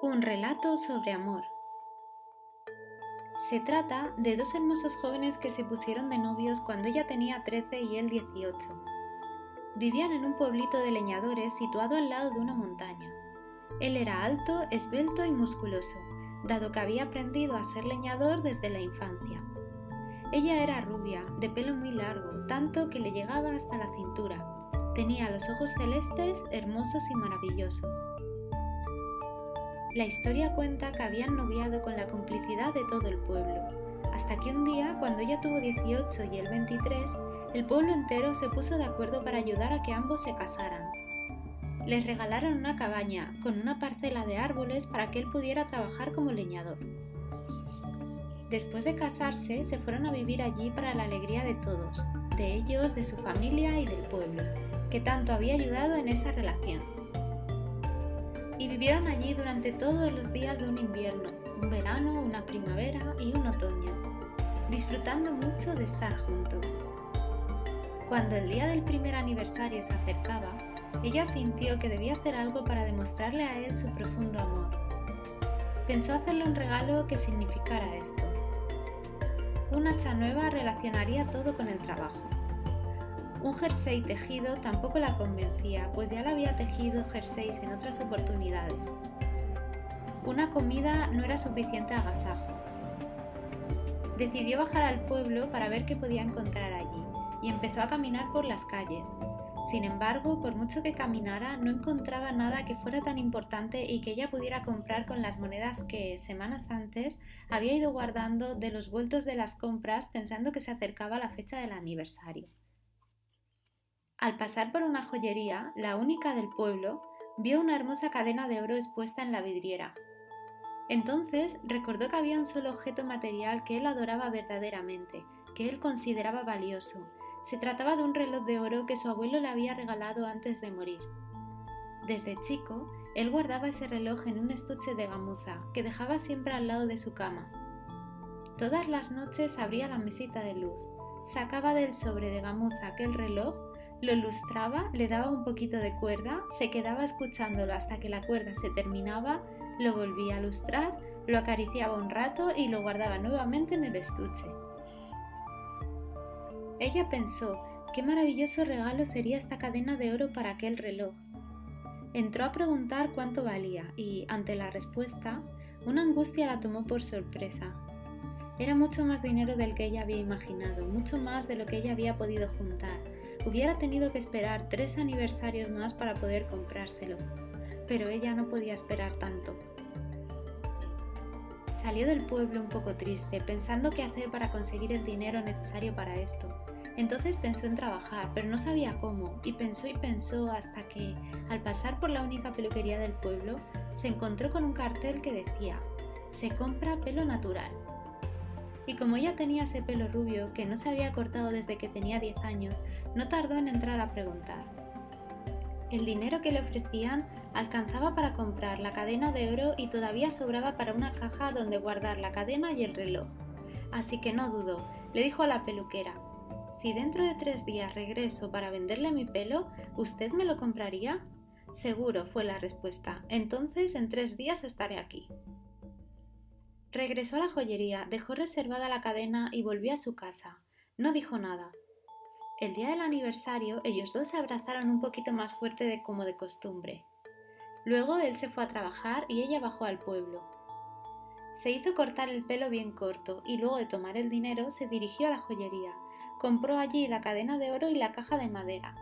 Un relato sobre amor. Se trata de dos hermosos jóvenes que se pusieron de novios cuando ella tenía 13 y él 18. Vivían en un pueblito de leñadores situado al lado de una montaña. Él era alto, esbelto y musculoso, dado que había aprendido a ser leñador desde la infancia. Ella era rubia, de pelo muy largo, tanto que le llegaba hasta la cintura. Tenía los ojos celestes, hermosos y maravillosos. La historia cuenta que habían noviado con la complicidad de todo el pueblo, hasta que un día, cuando ella tuvo 18 y él 23, el pueblo entero se puso de acuerdo para ayudar a que ambos se casaran. Les regalaron una cabaña con una parcela de árboles para que él pudiera trabajar como leñador. Después de casarse, se fueron a vivir allí para la alegría de todos, de ellos, de su familia y del pueblo, que tanto había ayudado en esa relación. Y vivieron allí durante todos los días de un invierno, un verano, una primavera y un otoño, disfrutando mucho de estar juntos. Cuando el día del primer aniversario se acercaba, ella sintió que debía hacer algo para demostrarle a él su profundo amor. Pensó hacerle un regalo que significara esto. Un hacha nueva relacionaría todo con el trabajo. Un jersey tejido tampoco la convencía, pues ya la había tejido jerseys en otras oportunidades. Una comida no era suficiente agasajo. Decidió bajar al pueblo para ver qué podía encontrar allí y empezó a caminar por las calles. Sin embargo, por mucho que caminara, no encontraba nada que fuera tan importante y que ella pudiera comprar con las monedas que, semanas antes, había ido guardando de los vueltos de las compras pensando que se acercaba la fecha del aniversario. Al pasar por una joyería, la única del pueblo, vio una hermosa cadena de oro expuesta en la vidriera. Entonces recordó que había un solo objeto material que él adoraba verdaderamente, que él consideraba valioso. Se trataba de un reloj de oro que su abuelo le había regalado antes de morir. Desde chico, él guardaba ese reloj en un estuche de gamuza que dejaba siempre al lado de su cama. Todas las noches abría la mesita de luz, sacaba del sobre de gamuza aquel reloj, lo lustraba, le daba un poquito de cuerda, se quedaba escuchándolo hasta que la cuerda se terminaba, lo volvía a lustrar, lo acariciaba un rato y lo guardaba nuevamente en el estuche. Ella pensó, qué maravilloso regalo sería esta cadena de oro para aquel reloj. Entró a preguntar cuánto valía y, ante la respuesta, una angustia la tomó por sorpresa. Era mucho más dinero del que ella había imaginado, mucho más de lo que ella había podido juntar. Hubiera tenido que esperar 3 aniversarios más para poder comprárselo, pero ella no podía esperar tanto. Salió del pueblo un poco triste, pensando qué hacer para conseguir el dinero necesario para esto. Entonces pensó en trabajar, pero no sabía cómo, y pensó hasta que, al pasar por la única peluquería del pueblo, se encontró con un cartel que decía: «Se compra pelo natural». Y como ella tenía ese pelo rubio que no se había cortado desde que tenía 10 años, no tardó en entrar a preguntar. El dinero que le ofrecían alcanzaba para comprar la cadena de oro y todavía sobraba para una caja donde guardar la cadena y el reloj. Así que no dudó, le dijo a la peluquera: «Si dentro de 3 días regreso para venderle mi pelo, ¿usted me lo compraría?» «Seguro», fue la respuesta. «Entonces en 3 días estaré aquí». Regresó a la joyería, dejó reservada la cadena y volvió a su casa. No dijo nada. El día del aniversario, ellos dos se abrazaron un poquito más fuerte como de costumbre. Luego él se fue a trabajar y ella bajó al pueblo. Se hizo cortar el pelo bien corto y luego de tomar el dinero se dirigió a la joyería. Compró allí la cadena de oro y la caja de madera.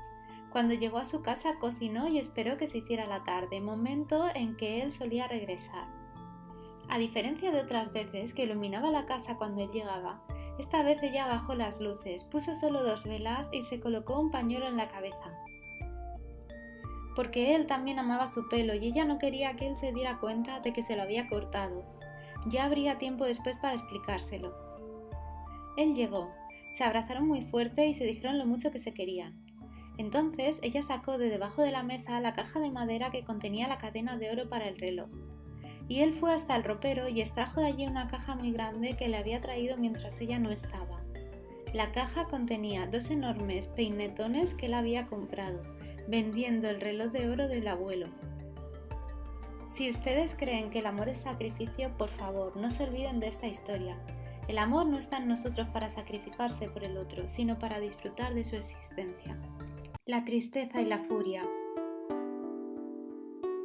Cuando llegó a su casa cocinó y esperó que se hiciera la tarde, momento en que él solía regresar. A diferencia de otras veces que iluminaba la casa cuando él llegaba, esta vez ella bajó las luces, puso solo 2 velas y se colocó un pañuelo en la cabeza. Porque él también amaba su pelo y ella no quería que él se diera cuenta de que se lo había cortado. Ya habría tiempo después para explicárselo. Él llegó, se abrazaron muy fuerte y se dijeron lo mucho que se querían. Entonces ella sacó de debajo de la mesa la caja de madera que contenía la cadena de oro para el reloj. Y él fue hasta el ropero y extrajo de allí una caja muy grande que le había traído mientras ella no estaba. La caja contenía 2 enormes peinetones que él había comprado, vendiendo el reloj de oro del abuelo. Si ustedes creen que el amor es sacrificio, por favor, no se olviden de esta historia. El amor no está en nosotros para sacrificarse por el otro, sino para disfrutar de su existencia. La tristeza y la furia.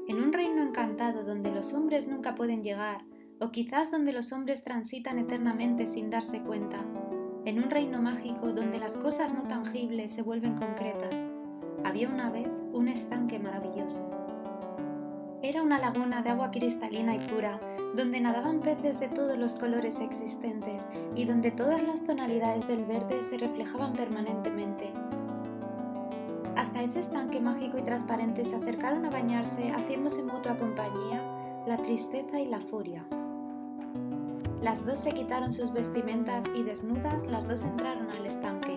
En un reino encantado donde los hombres nunca pueden llegar, o quizás donde los hombres transitan eternamente sin darse cuenta, en un reino mágico donde las cosas no tangibles se vuelven concretas, había una vez un estanque maravilloso. Era una laguna de agua cristalina y pura, donde nadaban peces de todos los colores existentes y donde todas las tonalidades del verde se reflejaban permanentemente. Hasta ese estanque mágico y transparente se acercaron a bañarse, haciéndose mutua compañía, la tristeza y la furia. Las dos se quitaron sus vestimentas y desnudas las dos entraron al estanque.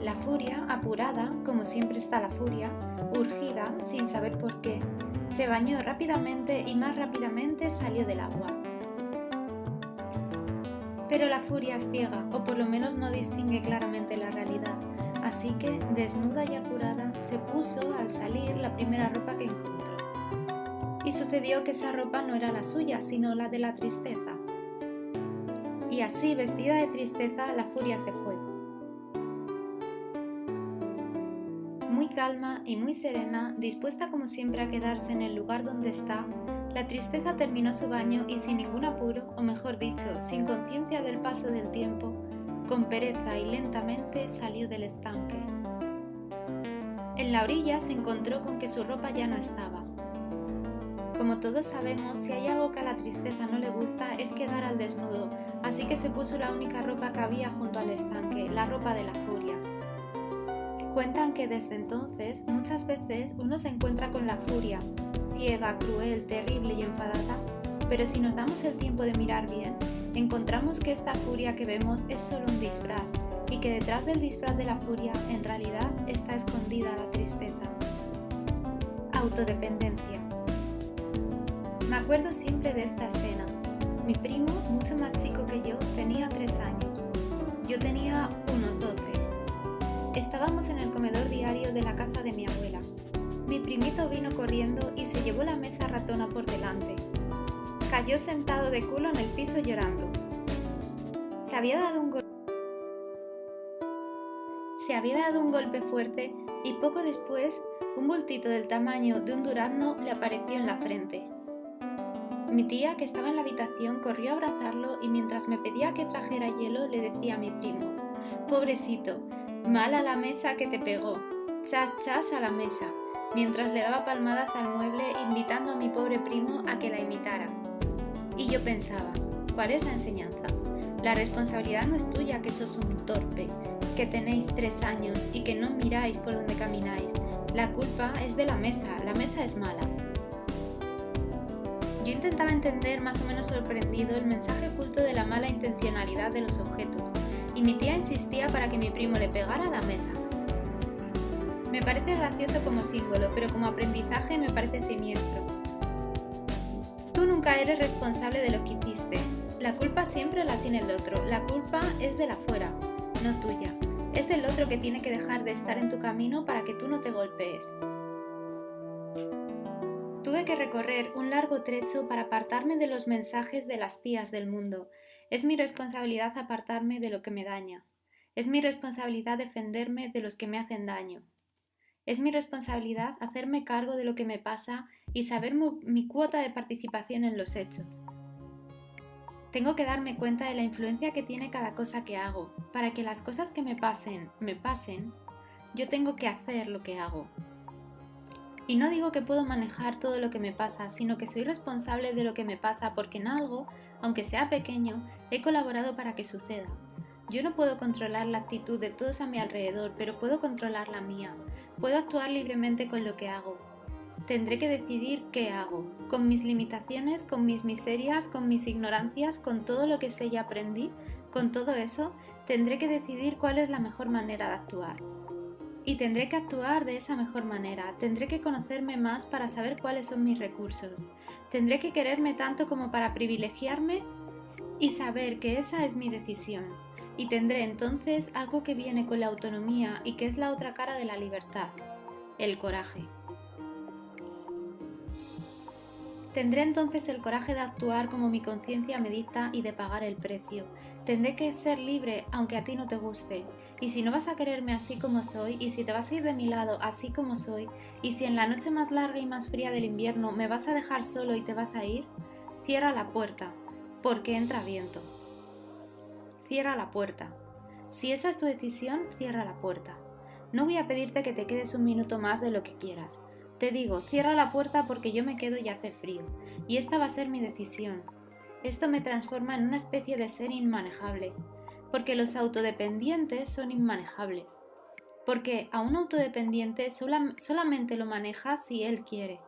La furia, apurada, como siempre está la furia, urgida, sin saber por qué, se bañó rápidamente y más rápidamente salió del agua. Pero la furia es ciega, o por lo menos no distingue claramente la realidad, así que, desnuda y apurada, se puso al salir la primera ropa que encontró. Y sucedió que esa ropa no era la suya, sino la de la tristeza. Y así, vestida de tristeza, la furia se fue. Muy calma y muy serena, dispuesta como siempre a quedarse en el lugar donde está, la tristeza terminó su baño y sin ningún apuro, o mejor dicho, sin conciencia del paso del tiempo, con pereza y lentamente salió del estanque. En la orilla se encontró con que su ropa ya no estaba. Como todos sabemos, si hay algo que a la tristeza no le gusta es quedar al desnudo, así que se puso la única ropa que había junto al estanque, la ropa de la furia. Cuentan que desde entonces muchas veces uno se encuentra con la furia, ciega, cruel, terrible y enfadada, pero si nos damos el tiempo de mirar bien, encontramos que esta furia que vemos es solo un disfraz y que detrás del disfraz de la furia en realidad está escondida la tristeza. Autodependencia. Me acuerdo siempre de esta escena. Mi primo, mucho más chico que yo, tenía 3 años. Yo tenía unos 12. Estábamos en el comedor diario de la casa de mi abuela. Mi primito vino corriendo y se llevó la mesa ratona por delante. Cayó sentado de culo en el piso llorando. Se había dado un golpe fuerte y poco después un bultito del tamaño de un durazno le apareció en la frente. Mi tía, que estaba en la habitación, corrió a abrazarlo y mientras me pedía que trajera hielo le decía a mi primo: «Pobrecito, mal a la mesa que te pegó, chas chas a la mesa», mientras le daba palmadas al mueble invitando a mi pobre primo a que la imitara. Y yo pensaba, ¿cuál es la enseñanza? La responsabilidad no es tuya, que sos un torpe, que tenéis 3 años y que no miráis por donde camináis. La culpa es de la mesa es mala. Yo intentaba entender más o menos sorprendido el mensaje oculto de la mala intencionalidad de los objetos, y mi tía insistía para que mi primo le pegara a la mesa. Me parece gracioso como símbolo, pero como aprendizaje me parece siniestro. Tú nunca eres responsable de lo que hiciste. La culpa siempre la tiene el otro. La culpa es de la fuera, no tuya. Es del otro que tiene que dejar de estar en tu camino para que tú no te golpees. Tuve que recorrer un largo trecho para apartarme de los mensajes de las tías del mundo. Es mi responsabilidad apartarme de lo que me daña. Es mi responsabilidad defenderme de los que me hacen daño. Es mi responsabilidad hacerme cargo de lo que me pasa y saber mi cuota de participación en los hechos. Tengo que darme cuenta de la influencia que tiene cada cosa que hago. Para que las cosas que me pasen, yo tengo que hacer lo que hago. Y no digo que puedo manejar todo lo que me pasa, sino que soy responsable de lo que me pasa porque en algo, aunque sea pequeño, he colaborado para que suceda. Yo no puedo controlar la actitud de todos a mi alrededor, pero puedo controlar la mía. Puedo actuar libremente con lo que hago. Tendré que decidir qué hago, con mis limitaciones, con mis miserias, con mis ignorancias, con todo lo que sé y aprendí. Con todo eso, tendré que decidir cuál es la mejor manera de actuar. Y tendré que actuar de esa mejor manera, tendré que conocerme más para saber cuáles son mis recursos, tendré que quererme tanto como para privilegiarme y saber que esa es mi decisión, y tendré entonces algo que viene con la autonomía y que es la otra cara de la libertad, el coraje. Tendré entonces el coraje de actuar como mi conciencia me dicta y de pagar el precio. Tendré que ser libre aunque a ti no te guste. Y si no vas a quererme así como soy, y si te vas a ir de mi lado así como soy, y si en la noche más larga y más fría del invierno me vas a dejar solo y te vas a ir, cierra la puerta, porque entra viento. Cierra la puerta. Si esa es tu decisión, cierra la puerta. No voy a pedirte que te quedes un minuto más de lo que quieras. Te digo, cierra la puerta porque yo me quedo y hace frío, y esta va a ser mi decisión. Esto me transforma en una especie de ser inmanejable, porque los autodependientes son inmanejables, porque a un autodependiente solamente lo maneja si él quiere.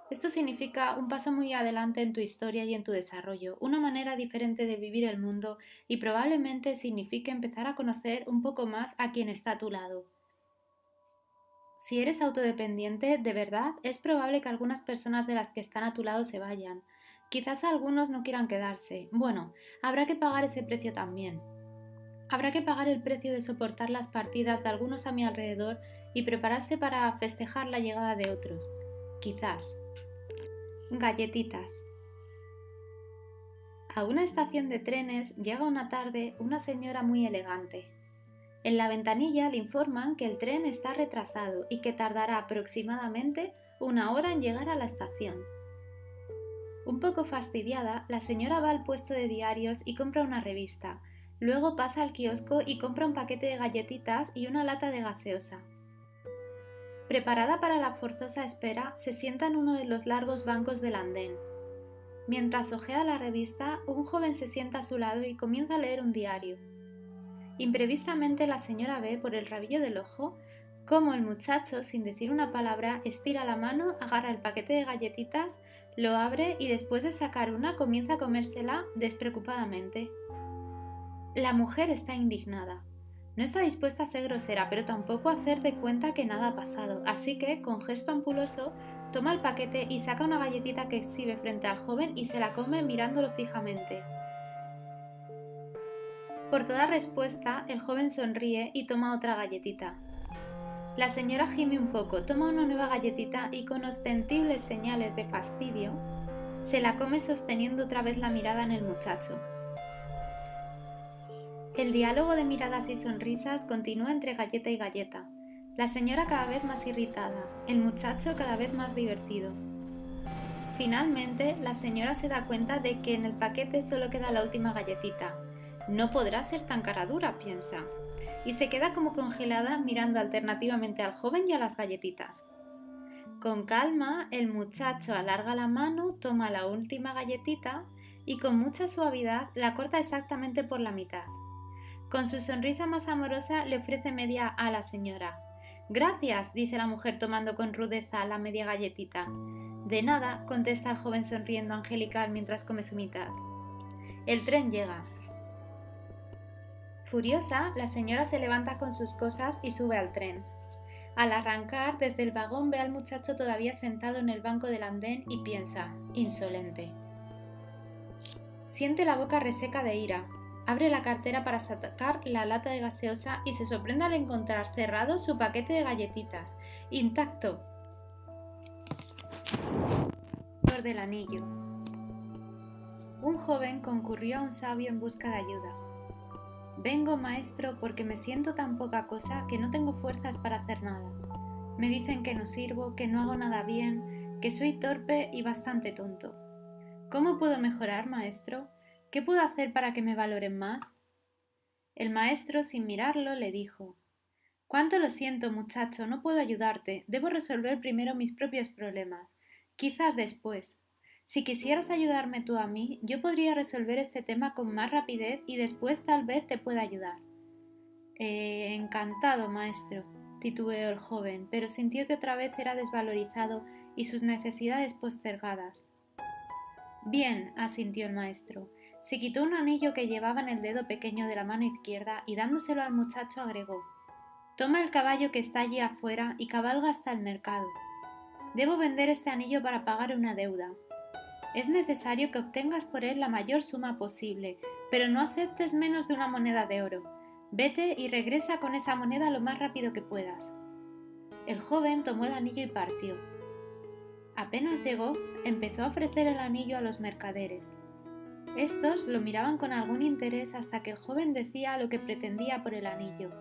Esto significa un paso muy adelante en tu historia y en tu desarrollo, una manera diferente de vivir el mundo y probablemente signifique empezar a conocer un poco más a quien está a tu lado. Si eres autodependiente, de verdad, es probable que algunas personas de las que están a tu lado se vayan. Quizás algunos no quieran quedarse. Bueno, habrá que pagar ese precio también. Habrá que pagar el precio de soportar las partidas de algunos a mi alrededor y prepararse para festejar la llegada de otros. Quizás. Galletitas. A una estación de trenes llega una tarde una señora muy elegante. En la ventanilla le informan que el tren está retrasado y que tardará aproximadamente 1 hora en llegar a la estación. Un poco fastidiada, la señora va al puesto de diarios y compra una revista. Luego pasa al kiosco y compra un paquete de galletitas y una lata de gaseosa. Preparada para la forzosa espera, se sienta en uno de los largos bancos del andén. Mientras hojea la revista, un joven se sienta a su lado y comienza a leer un diario. Imprevistamente la señora ve por el rabillo del ojo cómo el muchacho, sin decir una palabra, estira la mano, agarra el paquete de galletitas, lo abre y después de sacar una comienza a comérsela despreocupadamente. La mujer está indignada. No está dispuesta a ser grosera, pero tampoco a hacer de cuenta que nada ha pasado, así que, con gesto ampuloso, toma el paquete y saca una galletita que exhibe frente al joven y se la come mirándolo fijamente. Por toda respuesta, el joven sonríe y toma otra galletita. La señora gime un poco, toma una nueva galletita y con ostensibles señales de fastidio, se la come sosteniendo otra vez la mirada en el muchacho. El diálogo de miradas y sonrisas continúa entre galleta y galleta. La señora cada vez más irritada, el muchacho cada vez más divertido. Finalmente, la señora se da cuenta de que en el paquete solo queda la última galletita. No podrá ser tan cara dura, piensa, y se queda como congelada mirando alternativamente al joven y a las galletitas. Con calma, el muchacho alarga la mano, toma la última galletita y con mucha suavidad la corta exactamente por la mitad. Con su sonrisa más amorosa le ofrece media a la señora. «Gracias», dice la mujer tomando con rudeza la media galletita. «De nada», contesta el joven sonriendo angelical mientras come su mitad. El tren llega. Furiosa, la señora se levanta con sus cosas y sube al tren. Al arrancar, desde el vagón ve al muchacho todavía sentado en el banco del andén y piensa, insolente. Siente la boca reseca de ira. Abre la cartera para sacar la lata de gaseosa y se sorprende al encontrar cerrado su paquete de galletitas, intacto. Flor del anillo. Un joven concurrió a un sabio en busca de ayuda. «Vengo, maestro, porque me siento tan poca cosa que no tengo fuerzas para hacer nada. Me dicen que no sirvo, que no hago nada bien, que soy torpe y bastante tonto. ¿Cómo puedo mejorar, maestro? ¿Qué puedo hacer para que me valoren más?» El maestro, sin mirarlo, le dijo: «Cuánto lo siento, muchacho, no puedo ayudarte. Debo resolver primero mis propios problemas. Quizás después. Si quisieras ayudarme tú a mí, yo podría resolver este tema con más rapidez y después tal vez te pueda ayudar». Encantado, maestro», titubeó el joven, pero sintió que otra vez era desvalorizado y sus necesidades postergadas. «Bien», asintió el maestro. Se quitó un anillo que llevaba en el dedo pequeño de la mano izquierda y dándoselo al muchacho agregó: «Toma el caballo que está allí afuera y cabalga hasta el mercado. Debo vender este anillo para pagar una deuda. Es necesario que obtengas por él la mayor suma posible, pero no aceptes menos de una moneda de oro. Vete y regresa con esa moneda lo más rápido que puedas». El joven tomó el anillo y partió. Apenas llegó, empezó a ofrecer el anillo a los mercaderes. Estos lo miraban con algún interés hasta que el joven decía lo que pretendía por el anillo.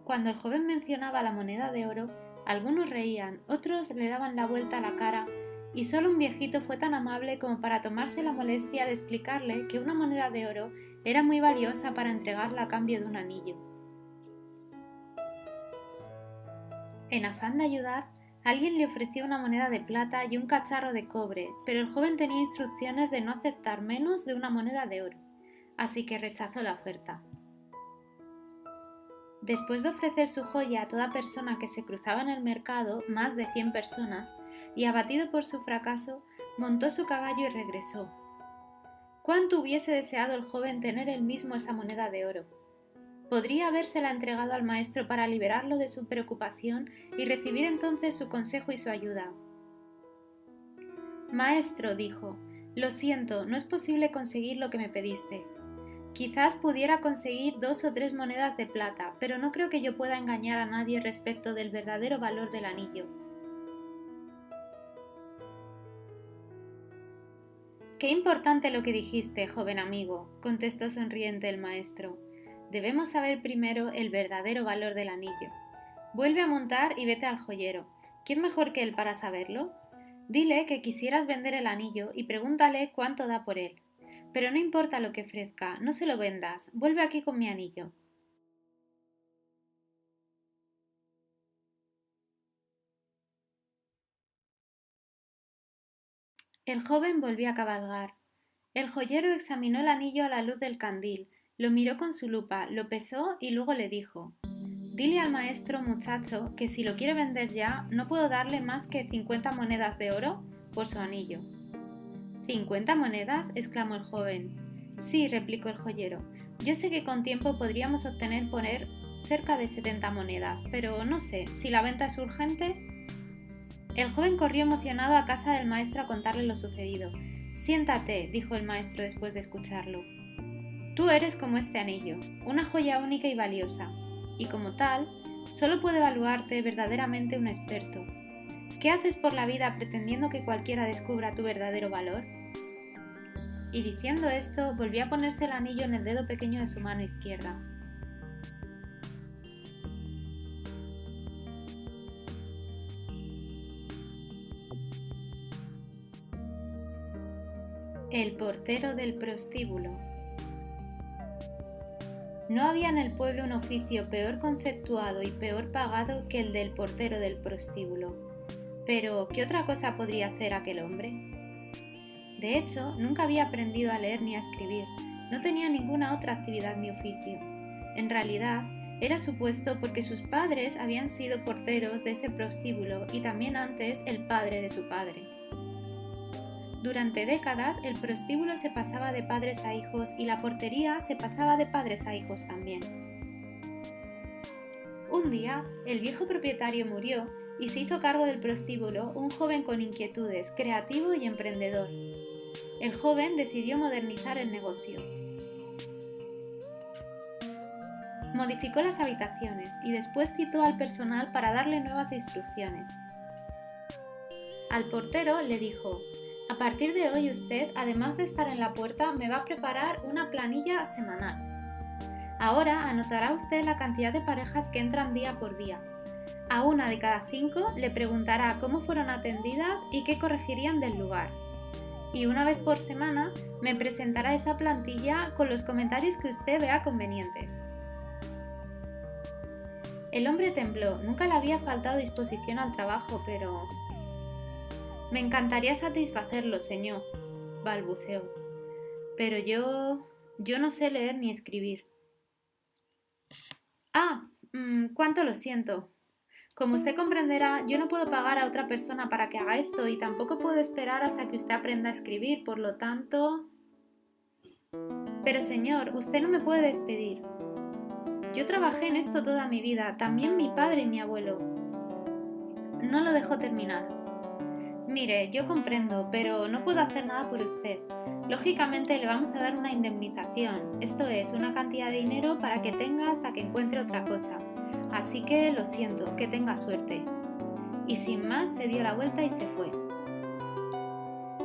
Cuando el joven mencionaba la moneda de oro, algunos reían, otros le daban la vuelta a la cara, y solo un viejito fue tan amable como para tomarse la molestia de explicarle que una moneda de oro era muy valiosa para entregarla a cambio de un anillo. En afán de ayudar, alguien le ofreció una moneda de plata y un cacharro de cobre, pero el joven tenía instrucciones de no aceptar menos de una moneda de oro, así que rechazó la oferta. Después de ofrecer su joya a toda persona que se cruzaba en el mercado, más de 100 personas, y abatido por su fracaso, montó su caballo y regresó. ¿Cuánto hubiese deseado el joven tener él mismo esa moneda de oro? Podría habérsela entregado al maestro para liberarlo de su preocupación y recibir entonces su consejo y su ayuda. Maestro, dijo, lo siento, no es posible conseguir lo que me pediste. Quizás pudiera conseguir 2 o 3 monedas de plata, pero no creo que yo pueda engañar a nadie respecto del verdadero valor del anillo. Qué importante lo que dijiste, joven amigo, contestó sonriente el maestro. Debemos saber primero el verdadero valor del anillo. Vuelve a montar y vete al joyero. ¿Quién mejor que él para saberlo? Dile que quisieras vender el anillo y pregúntale cuánto da por él. Pero no importa lo que ofrezca, no se lo vendas, vuelve aquí con mi anillo. El joven volvió a cabalgar. El joyero examinó el anillo a la luz del candil, lo miró con su lupa, lo pesó y luego le dijo: Dile al maestro muchacho que si lo quiere vender ya, no puedo darle más que 50 monedas de oro por su anillo. ¿50 monedas? Exclamó el joven. Sí, replicó el joyero. Yo sé que con tiempo podríamos obtener poner cerca de 70 monedas, pero no sé, si la venta es urgente. El joven corrió emocionado a casa del maestro a contarle lo sucedido. Siéntate, dijo el maestro después de escucharlo. Tú eres como este anillo, una joya única y valiosa, y como tal, solo puede evaluarte verdaderamente un experto. ¿Qué haces por la vida pretendiendo que cualquiera descubra tu verdadero valor? Y diciendo esto, volvió a ponerse el anillo en el dedo pequeño de su mano izquierda. El portero del prostíbulo. No había en el pueblo un oficio peor conceptuado y peor pagado que el del portero del prostíbulo. Pero, ¿qué otra cosa podría hacer aquel hombre? De hecho, nunca había aprendido a leer ni a escribir, no tenía ninguna otra actividad ni oficio. En realidad, era supuesto porque sus padres habían sido porteros de ese prostíbulo y también antes el padre de su padre. Durante décadas el prostíbulo se pasaba de padres a hijos y la portería se pasaba de padres a hijos también. Un día, el viejo propietario murió y se hizo cargo del prostíbulo un joven con inquietudes, creativo y emprendedor. El joven decidió modernizar el negocio. Modificó las habitaciones y después citó al personal para darle nuevas instrucciones. Al portero le dijo: a partir de hoy usted, además de estar en la puerta, me va a preparar una planilla semanal. Ahora anotará usted la cantidad de parejas que entran día por día. A una de cada 5 le preguntará cómo fueron atendidas y qué corregirían del lugar. Y una vez por semana me presentará esa plantilla con los comentarios que usted vea convenientes. El hombre tembló, nunca le había faltado disposición al trabajo, pero... Me encantaría satisfacerlo, señor, balbuceó. Pero yo no sé leer ni escribir. Cuánto lo siento. Como usted comprenderá, yo no puedo pagar a otra persona para que haga esto y tampoco puedo esperar hasta que usted aprenda a escribir, por lo tanto... Pero señor, usted no me puede despedir. Yo trabajé en esto toda mi vida, también mi padre y mi abuelo. No lo dejó terminar. Mire, yo comprendo, pero no puedo hacer nada por usted. Lógicamente le vamos a dar una indemnización, esto es, una cantidad de dinero para que tenga hasta que encuentre otra cosa. Así que lo siento, que tenga suerte. y sin más se dio la vuelta y se fue.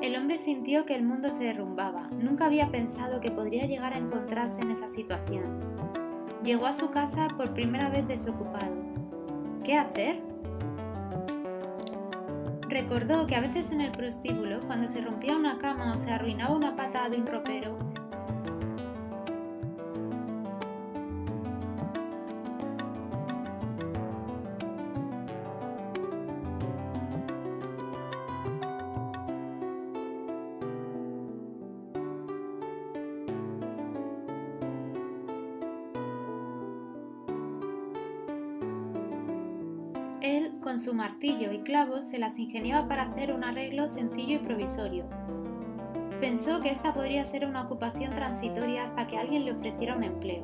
El hombre sintió que el mundo se derrumbaba. Nunca había pensado que podría llegar a encontrarse en esa situación. Llegó a su casa por primera vez desocupado. ¿Qué hacer? Recordó que a veces en el prostíbulo, cuando se rompía una cama o se arruinaba una pata de un ropero, él, con su martillo y clavos, se las ingeniaba para hacer un arreglo sencillo y provisorio. Pensó que esta podría ser una ocupación transitoria hasta que alguien le ofreciera un empleo.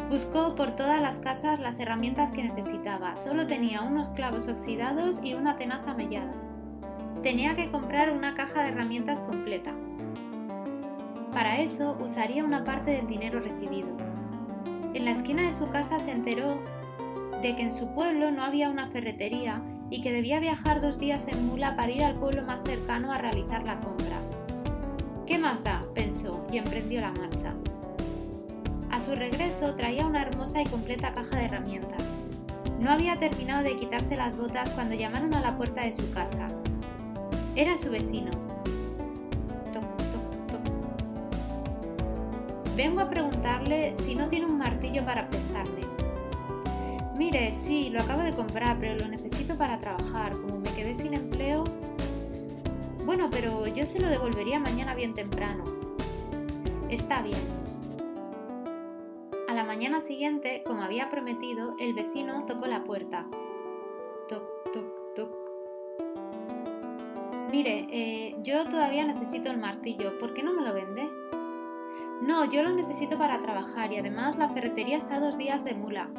Buscó por todas las casas las herramientas que necesitaba. Solo tenía unos clavos oxidados y una tenaza mellada. Tenía que comprar una caja de herramientas completa. Para eso usaría una parte del dinero recibido. En la esquina de su casa se enteró de que en su pueblo no había una ferretería y que debía viajar 2 días en mula para ir al pueblo más cercano a realizar la compra. ¿Qué más da?, pensó, y emprendió la marcha. A su regreso traía una hermosa y completa caja de herramientas. No había terminado de quitarse las botas cuando llamaron a la puerta de su casa. Era su vecino. Toc, toc, toc. Vengo a preguntarle si no tiene un martillo para prestarme. Mire, sí, lo acabo de comprar, pero lo necesito para trabajar. Como me quedé sin empleo... Bueno, pero yo se lo devolvería mañana bien temprano. Está bien. A la mañana siguiente, como había prometido, el vecino tocó la puerta. Toc, toc, toc. Mire, yo todavía necesito el martillo. ¿Por qué no me lo vende? No, yo lo necesito para trabajar y además la ferretería está 2 días de mula.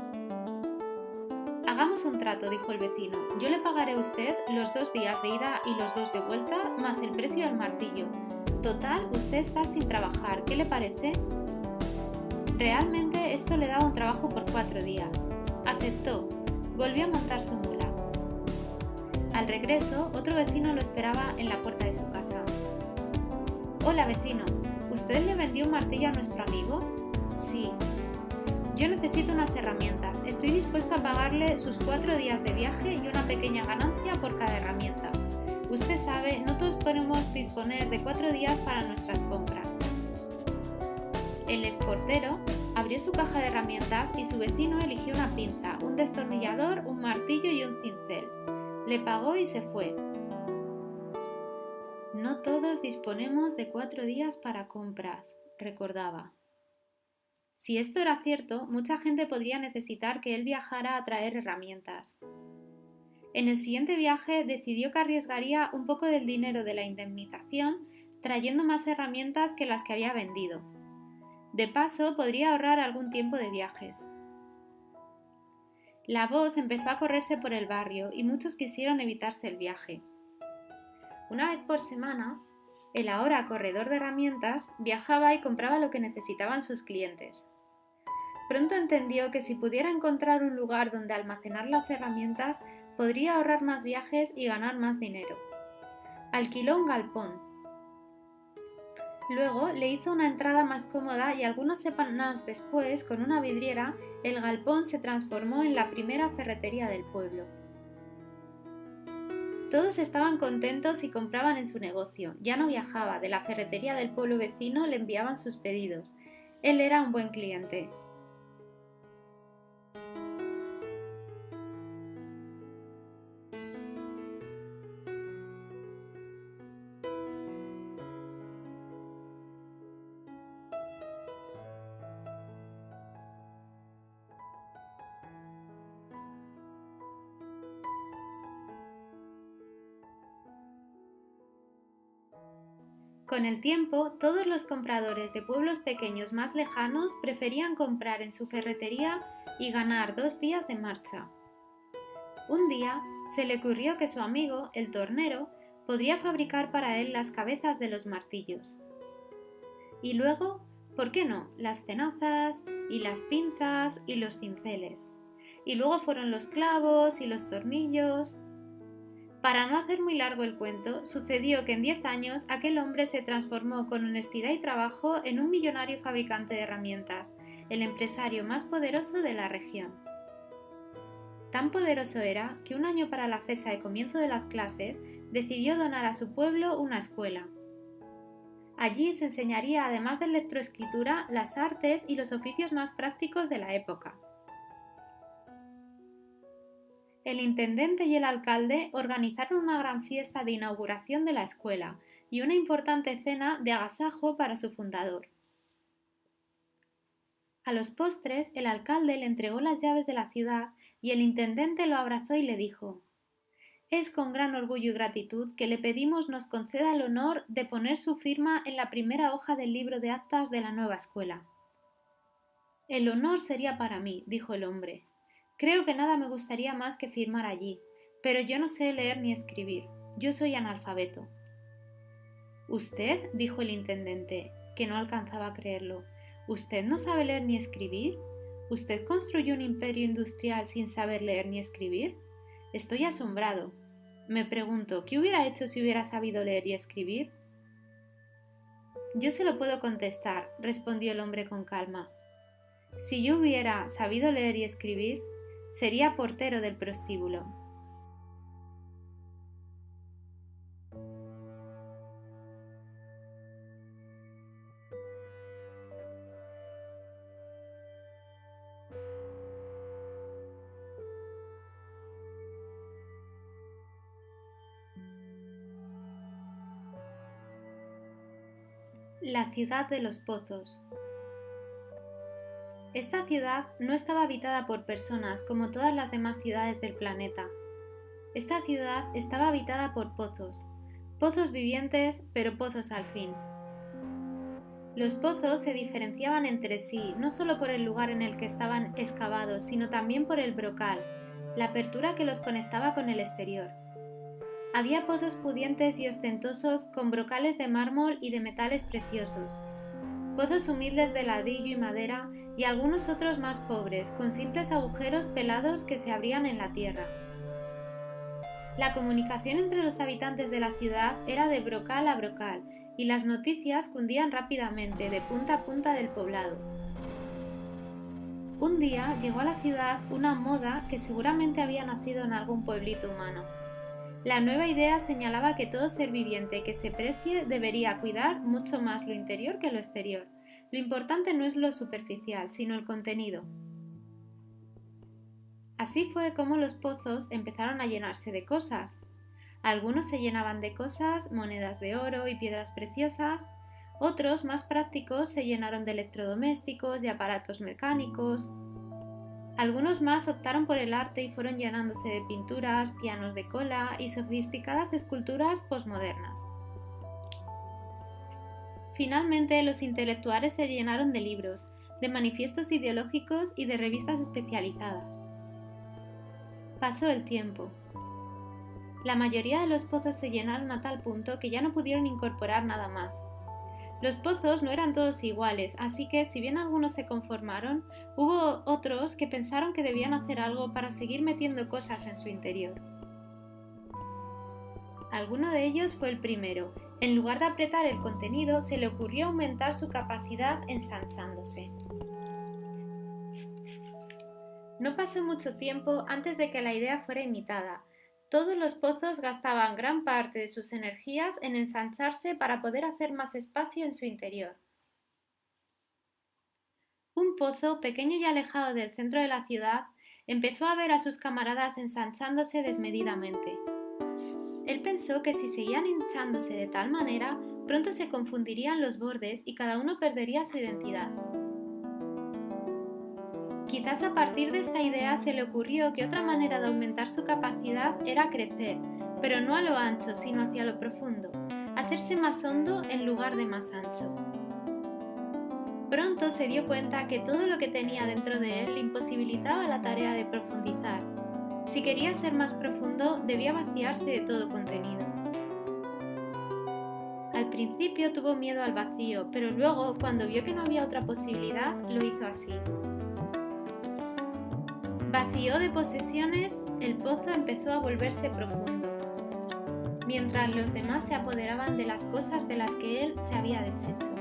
Hagamos un trato, dijo el vecino. Yo le pagaré a usted los 2 días de ida y los 2 de vuelta, más el precio del martillo. Total, usted está sin trabajar. ¿Qué le parece? Realmente esto le daba un trabajo por 4 días. Aceptó. Volvió a montar su mula. Al regreso, otro vecino lo esperaba en la puerta de su casa. Hola, vecino. ¿Usted le vendió un martillo a nuestro amigo? Sí. Yo necesito unas herramientas. Estoy dispuesto a pagarle sus 4 días de viaje y una pequeña ganancia por cada herramienta. Usted sabe, no todos podemos disponer de 4 días para nuestras compras. El exportero abrió su caja de herramientas y su vecino eligió una pinza, un destornillador, un martillo y un cincel. Le pagó y se fue. No todos disponemos de 4 días para compras, recordaba. Si esto era cierto, mucha gente podría necesitar que él viajara a traer herramientas. En el siguiente viaje decidió que arriesgaría un poco del dinero de la indemnización trayendo más herramientas que las que había vendido. De paso, podría ahorrar algún tiempo de viajes. La voz empezó a correrse por el barrio y muchos quisieron evitarse el viaje. Una vez por semana, el ahora corredor de herramientas viajaba y compraba lo que necesitaban sus clientes. Pronto entendió que si pudiera encontrar un lugar donde almacenar las herramientas, podría ahorrar más viajes y ganar más dinero. Alquiló un galpón. Luego le hizo una entrada más cómoda y algunas semanas después, con una vidriera, el galpón se transformó en la primera ferretería del pueblo. Todos estaban contentos y compraban en su negocio. Ya no viajaba, de la ferretería del pueblo vecino le enviaban sus pedidos. Él era un buen cliente. Con el tiempo, todos los compradores de pueblos pequeños más lejanos preferían comprar en su ferretería y ganar 2 días de marcha. Un día se le ocurrió que su amigo, el tornero, podría fabricar para él las cabezas de los martillos. Y luego, ¿por qué no?, las tenazas y las pinzas y los cinceles. Y luego fueron los clavos y los tornillos. Para no hacer muy largo el cuento, sucedió que en 10 años aquel hombre se transformó con honestidad y trabajo en un millonario fabricante de herramientas, el empresario más poderoso de la región. Tan poderoso era que un año para la fecha de comienzo de las clases decidió donar a su pueblo una escuela. Allí se enseñaría, además de electroescritura, las artes y los oficios más prácticos de la época. El intendente y el alcalde organizaron una gran fiesta de inauguración de la escuela y una importante cena de agasajo para su fundador. A los postres, el alcalde le entregó las llaves de la ciudad y el intendente lo abrazó y le dijo: «Es con gran orgullo y gratitud que le pedimos nos conceda el honor de poner su firma en la primera hoja del libro de actas de la nueva escuela». «El honor sería para mí», dijo el hombre. «Creo que nada me gustaría más que firmar allí, pero yo no sé leer ni escribir. Yo soy analfabeto». «¿Usted?», dijo el intendente, que no alcanzaba a creerlo. «¿Usted no sabe leer ni escribir? ¿Usted construyó un imperio industrial sin saber leer ni escribir? Estoy asombrado. Me pregunto, ¿qué hubiera hecho si hubiera sabido leer y escribir?» «Yo se lo puedo contestar», respondió el hombre con calma. «Si yo hubiera sabido leer y escribir, sería portero del prostíbulo». La ciudad de los pozos. Esta ciudad no estaba habitada por personas como todas las demás ciudades del planeta. Esta ciudad estaba habitada por pozos vivientes, pero pozos al fin. Los pozos se diferenciaban entre sí no solo por el lugar en el que estaban excavados, sino también por el brocal, la apertura que los conectaba con el exterior. Había pozos pudientes y ostentosos con brocales de mármol y de metales preciosos, pozos humildes de ladrillo y madera y algunos otros más pobres, con simples agujeros pelados que se abrían en la tierra. La comunicación entre los habitantes de la ciudad era de brocal a brocal y las noticias cundían rápidamente de punta a punta del poblado. Un día llegó a la ciudad una moda que seguramente había nacido en algún pueblito humano. La nueva idea señalaba que todo ser viviente que se precie debería cuidar mucho más lo interior que lo exterior. Lo importante no es lo superficial, sino el contenido. Así fue como los pozos empezaron a llenarse de cosas. Algunos se llenaban de cosas, monedas de oro y piedras preciosas. Otros, más prácticos, se llenaron de electrodomésticos y aparatos mecánicos. Algunos más optaron por el arte y fueron llenándose de pinturas, pianos de cola y sofisticadas esculturas posmodernas. Finalmente, los intelectuales se llenaron de libros, de manifiestos ideológicos y de revistas especializadas. Pasó el tiempo. La mayoría de los pozos se llenaron a tal punto que ya no pudieron incorporar nada más. Los pozos no eran todos iguales, así que si bien algunos se conformaron, hubo otros que pensaron que debían hacer algo para seguir metiendo cosas en su interior. Alguno de ellos fue el primero. En lugar de apretar el contenido, se le ocurrió aumentar su capacidad ensanchándose. No pasó mucho tiempo antes de que la idea fuera imitada. Todos los pozos gastaban gran parte de sus energías en ensancharse para poder hacer más espacio en su interior. Un pozo, pequeño y alejado del centro de la ciudad, empezó a ver a sus camaradas ensanchándose desmedidamente. Él pensó que si seguían hinchándose de tal manera, pronto se confundirían los bordes y cada uno perdería su identidad. Quizás a partir de esta idea se le ocurrió que otra manera de aumentar su capacidad era crecer, pero no a lo ancho, sino hacia lo profundo, hacerse más hondo en lugar de más ancho. Pronto se dio cuenta que todo lo que tenía dentro de él le imposibilitaba la tarea de profundizar. Si quería ser más profundo, debía vaciarse de todo contenido. Al principio tuvo miedo al vacío, pero luego, cuando vio que no había otra posibilidad, lo hizo así. Vacío de posesiones, el pozo empezó a volverse profundo. mientras los demás se apoderaban de las cosas de las que él se había deshecho.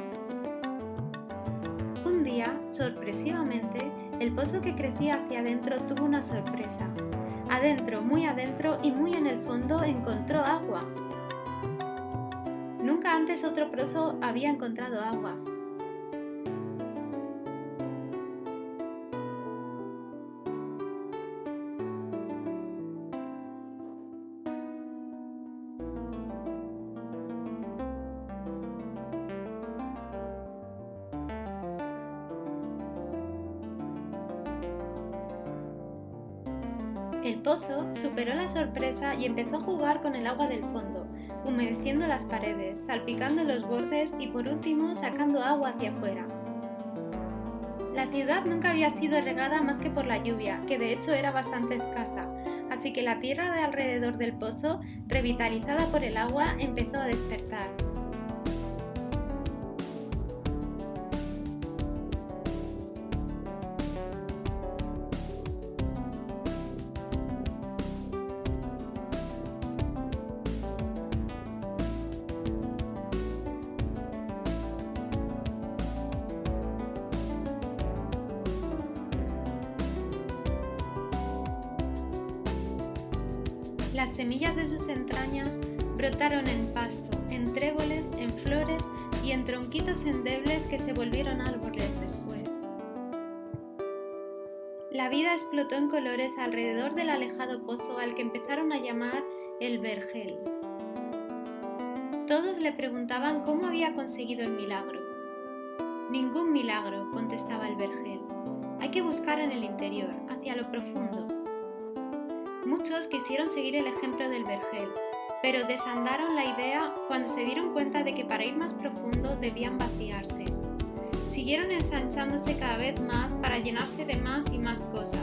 Un día, sorpresivamente, el pozo que crecía hacia adentro tuvo una sorpresa. Adentro, muy adentro y muy en el fondo encontró agua. Nunca antes otro pozo había encontrado agua. El pozo superó la sorpresa y empezó a jugar con el agua del fondo, humedeciendo las paredes, salpicando los bordes y por último sacando agua hacia afuera. La ciudad nunca había sido regada más que por la lluvia, que de hecho era bastante escasa, así que la tierra de alrededor del pozo, revitalizada por el agua, empezó a despertar. Las semillas de sus entrañas brotaron en pasto, en tréboles, en flores y en tronquitos endebles que se volvieron árboles después. La vida explotó en colores alrededor del alejado pozo al que empezaron a llamar el vergel. Todos le preguntaban cómo había conseguido el milagro. Ningún milagro, contestaba el vergel. Hay que buscar en el interior, hacia lo profundo. Muchos quisieron seguir el ejemplo del vergel, pero desandaron la idea cuando se dieron cuenta de que para ir más profundo debían vaciarse. Siguieron ensanchándose cada vez más para llenarse de más y más cosas.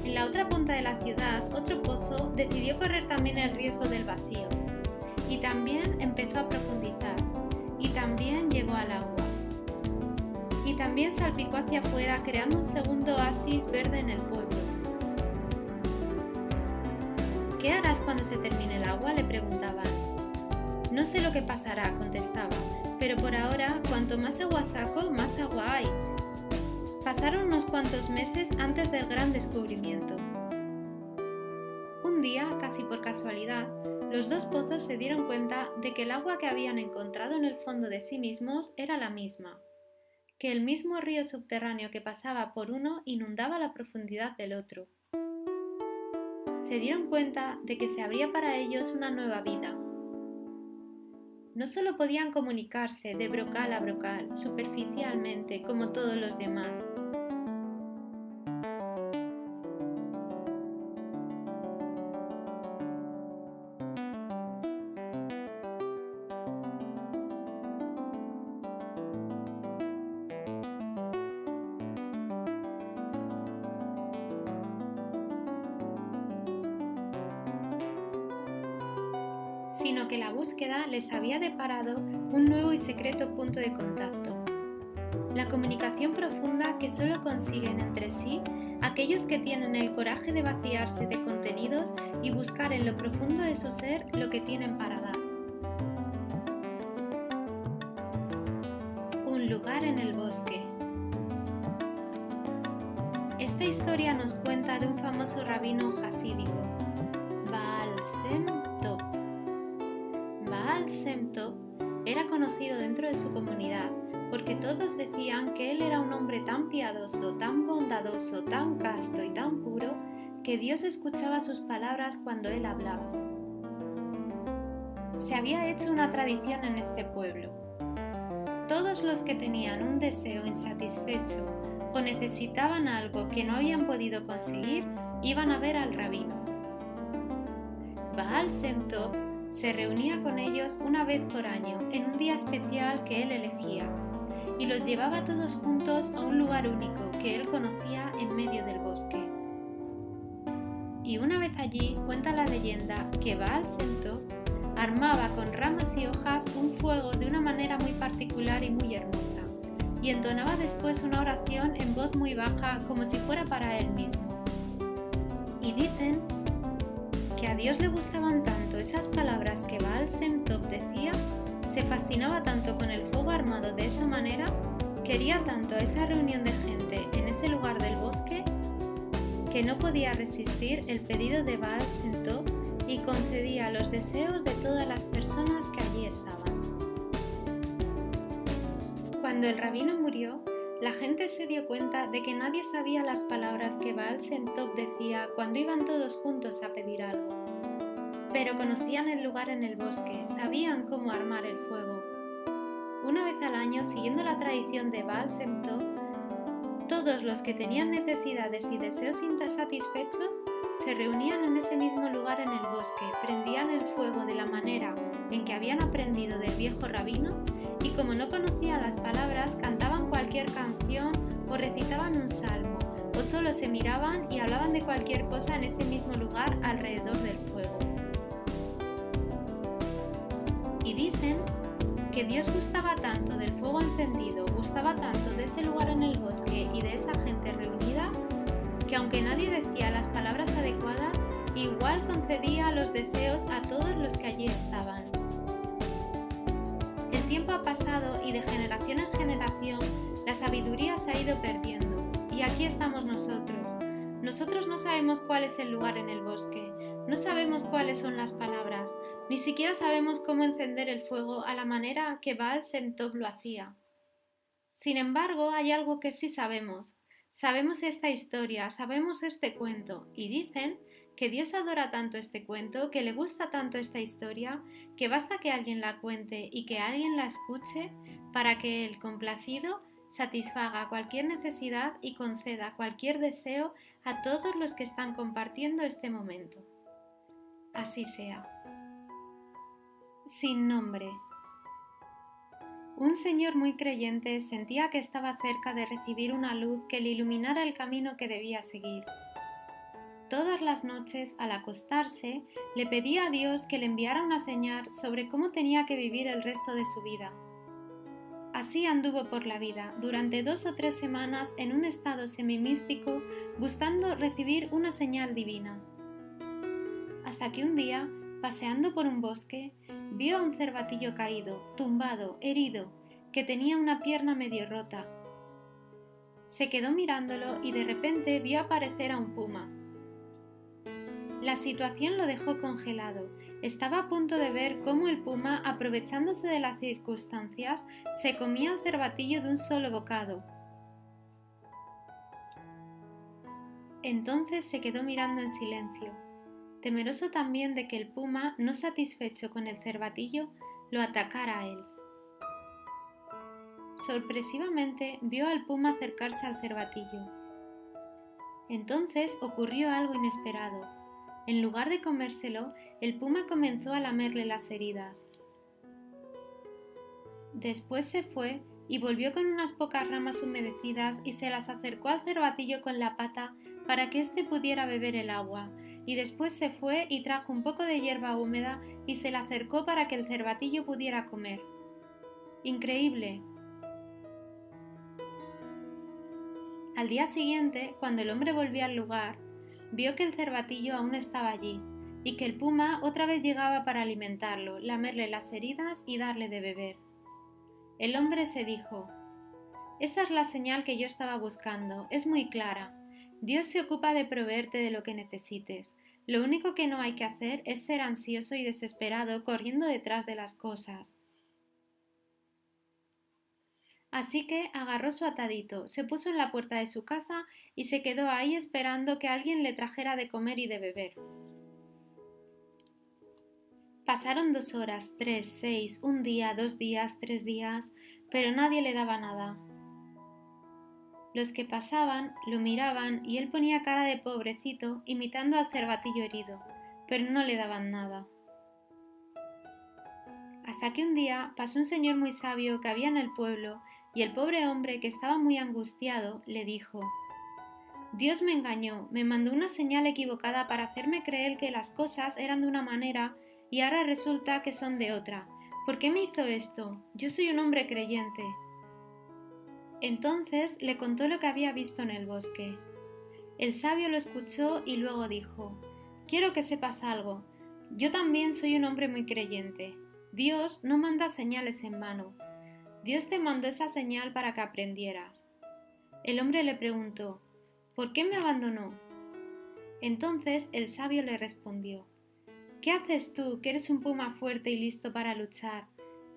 En la otra punta de la ciudad, otro pozo decidió correr también el riesgo del vacío, y también empezó a profundizar, y también llegó al agua. Y también salpicó hacia afuera, creando un segundo oasis verde en el pueblo. ¿Qué harás cuando se termine el agua?, le preguntaban. No sé lo que pasará, contestaba, pero por ahora, cuanto más agua saco, más agua hay. Pasaron unos cuantos meses antes del gran descubrimiento. Un día, casi por casualidad, los dos pozos se dieron cuenta de que el agua que habían encontrado en el fondo de sí mismos era la misma, que el mismo río subterráneo que pasaba por uno inundaba la profundidad del otro. Se dieron cuenta de que se abría para ellos una nueva vida. No solo podían comunicarse de brocal a brocal, superficialmente, como todos los demás, sino que la búsqueda les había deparado un nuevo y secreto punto de contacto. La comunicación profunda que solo consiguen entre sí aquellos que tienen el coraje de vaciarse de contenidos y buscar en lo profundo de su ser lo que tienen para dar. Un lugar en el bosque. Esta historia nos cuenta de un famoso rabino jasídico, Baal Shem Tov. Baal Shem Tov era conocido dentro de su comunidad porque todos decían que él era un hombre tan piadoso, tan bondadoso, tan casto y tan puro que Dios escuchaba sus palabras cuando él hablaba. Se había hecho una tradición en este pueblo. Todos los que tenían un deseo insatisfecho o necesitaban algo que no habían podido conseguir iban a ver al rabino. Baal Shem Tov se reunía con ellos una vez por año en un día especial que él elegía y los llevaba todos juntos a un lugar único que él conocía en medio del bosque. Y una vez allí cuenta la leyenda que Baal Shem Tov armaba con ramas y hojas un fuego de una manera muy particular y muy hermosa y entonaba después una oración en voz muy baja como si fuera para él mismo. Y dicen que a Dios le gustaban tanto esas palabras que Baal Shem Tov decía, se fascinaba tanto con el fuego armado de esa manera, quería tanto a esa reunión de gente en ese lugar del bosque, que no podía resistir el pedido de Baal Shem Tov y concedía los deseos de todas las personas que allí estaban. Cuando el rabino murió, la gente se dio cuenta de que nadie sabía las palabras que Baal Shem Tov decía cuando iban todos juntos a pedir algo. Pero conocían el lugar en el bosque, sabían cómo armar el fuego. Una vez al año, siguiendo la tradición de Baal Shem Tov, todos los que tenían necesidades y deseos insatisfechos se reunían en ese mismo lugar en el bosque, prendían el fuego de la manera en que habían aprendido del viejo rabino y como no conocían las palabras, cantaban cualquier canción o recitaban un salmo, o solo se miraban y hablaban de cualquier cosa en ese mismo lugar alrededor del fuego. Y dicen que Dios gustaba tanto del fuego encendido, gustaba tanto de ese lugar en el bosque y de esa gente reunida, que aunque nadie decía las palabras adecuadas, igual concedía los deseos a todos los que allí estaban. El tiempo ha pasado y de generación en generación la sabiduría se ha ido perdiendo, y aquí estamos nosotros. Nosotros no sabemos cuál es el lugar en el bosque, no sabemos cuáles son las palabras, ni siquiera sabemos cómo encender el fuego a la manera que Baal Shem Tov lo hacía. Sin embargo, hay algo que sí sabemos. Sabemos esta historia, sabemos este cuento, y dicen que Dios adora tanto este cuento, que le gusta tanto esta historia, que basta que alguien la cuente y que alguien la escuche para que el complacido satisfaga cualquier necesidad y conceda cualquier deseo a todos los que están compartiendo este momento. Así sea. Sin nombre. Un señor muy creyente sentía que estaba cerca de recibir una luz que le iluminara el camino que debía seguir. Todas las noches, al acostarse, le pedía a Dios que le enviara una señal sobre cómo tenía que vivir el resto de su vida. Así anduvo por la vida, durante 2 o 3 semanas en un estado semimístico, buscando recibir una señal divina. Hasta que un día, paseando por un bosque, vio a un cervatillo caído, tumbado, herido, que tenía una pierna medio rota. Se quedó mirándolo y de repente vio aparecer a un puma. La situación lo dejó congelado. Estaba a punto de ver cómo el puma, aprovechándose de las circunstancias, se comía al cervatillo de un solo bocado. Entonces se quedó mirando en silencio, temeroso también de que el puma, no satisfecho con el cervatillo, lo atacara a él. Sorpresivamente vio al puma acercarse al cervatillo. Entonces ocurrió algo inesperado. En lugar de comérselo, el puma comenzó a lamerle las heridas. Después se fue y volvió con unas pocas ramas humedecidas y se las acercó al cervatillo con la pata para que éste pudiera beber el agua, y después se fue y trajo un poco de hierba húmeda y se la acercó para que el cervatillo pudiera comer. ¡Increíble! Al día siguiente, cuando el hombre volvió al lugar, vio que el cervatillo aún estaba allí y que el puma otra vez llegaba para alimentarlo, lamerle las heridas y darle de beber. El hombre se dijo: «Esa es la señal que yo estaba buscando, es muy clara. Dios se ocupa de proveerte de lo que necesites. Lo único que no hay que hacer es ser ansioso y desesperado corriendo detrás de las cosas». Así que agarró su atadito, se puso en la puerta de su casa y se quedó ahí esperando que alguien le trajera de comer y de beber. Pasaron 2 horas, 3, 6, 1 día, 2 días, 3 días, pero nadie le daba nada. Los que pasaban lo miraban y él ponía cara de pobrecito imitando al cervatillo herido, pero no le daban nada. Hasta que un día pasó un señor muy sabio que había en el pueblo y el pobre hombre, que estaba muy angustiado, le dijo: «Dios me engañó, me mandó una señal equivocada para hacerme creer que las cosas eran de una manera y ahora resulta que son de otra. ¿Por qué me hizo esto? Yo soy un hombre creyente». Entonces le contó lo que había visto en el bosque. El sabio lo escuchó y luego dijo: Quiero que sepas algo. Yo también soy un hombre muy creyente. Dios no manda señales en vano. Dios te mandó esa señal para que aprendieras. El hombre le preguntó, ¿por qué me abandonó? Entonces el sabio le respondió, ¿qué haces tú, que eres un puma fuerte y listo para luchar,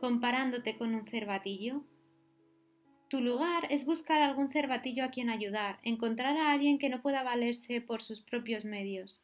comparándote con un cervatillo? Tu lugar es buscar algún cervatillo a quien ayudar, encontrar a alguien que no pueda valerse por sus propios medios.